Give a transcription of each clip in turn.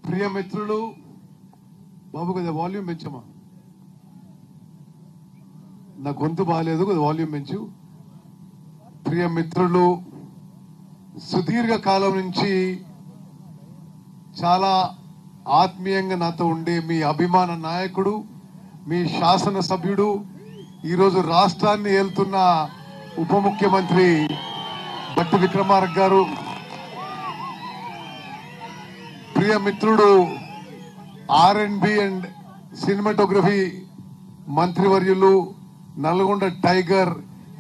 ప్రియ మిత్రులు, బాబు కొద్దిగా వాల్యూమ్ పెంచమా, నా గొంతు బాగాలేదు, కొద్దిగా వాల్యూమ్ పెంచు. ప్రియ మిత్రులు, సుదీర్ఘ కాలం నుంచి చాలా ఆత్మీయంగా నాతో ఉండే మీ అభిమాన నాయకుడు, మీ శాసనసభ్యుడు, ఈరోజు రాష్ట్రాన్ని ఏలుతున్న ఉప ముఖ్యమంత్రి బట్టి విక్రమార్క గారు, ప్రియ మిత్రుడు R&B అండ్ సినిమాటోగ్రఫీ మంత్రివర్యులు, Nalgonda tiger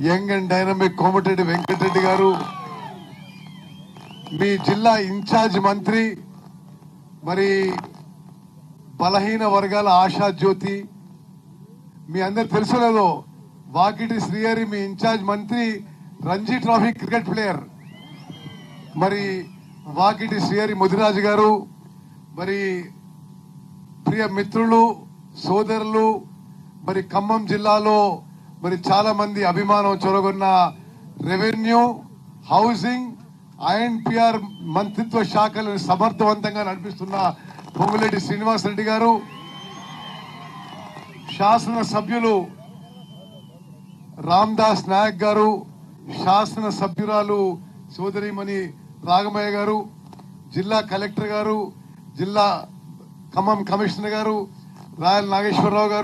young and dynamic Komatireddy Venkatreddy గారు, మీ జిల్లా ఇన్ఛార్జ్ మంత్రి, మరి బలహీన వర్గాల ఆశా జ్యోతి, మీ అందరు తెలుసు లేదో, వాకిటి శ్రీహరి మీ ఇన్ఛార్జ్ మంత్రి, రంజీ ట్రోఫీ క్రికెట్ ప్లేయర్, మరి వాకిటి శ్రీహరి ముదిరాజు గారు, మరి ప్రియ మిత్రులు, సోదరులు, మరి ఖమ్మం జిల్లాలో మరి చాలా మంది అభిమానం చొరగొన్న రెవెన్యూ, హౌసింగ్, INPR మంత్రిత్వ శాఖలను సమర్థవంతంగా నడిపిస్తున్న పొంగులేటి శ్రీనివాసరెడ్డి గారు, శాసన సభ్యులు రామ్దాస్ నాయక్ గారు, శాసన సభ్యురాలు సోదరిమణి రాగమయ్య గారు, జిల్లా కలెక్టర్ గారు, జిల్లా ఖమ్మం కమిషనర్ గారు రాయల్ నాగేశ్వరరావు గారు,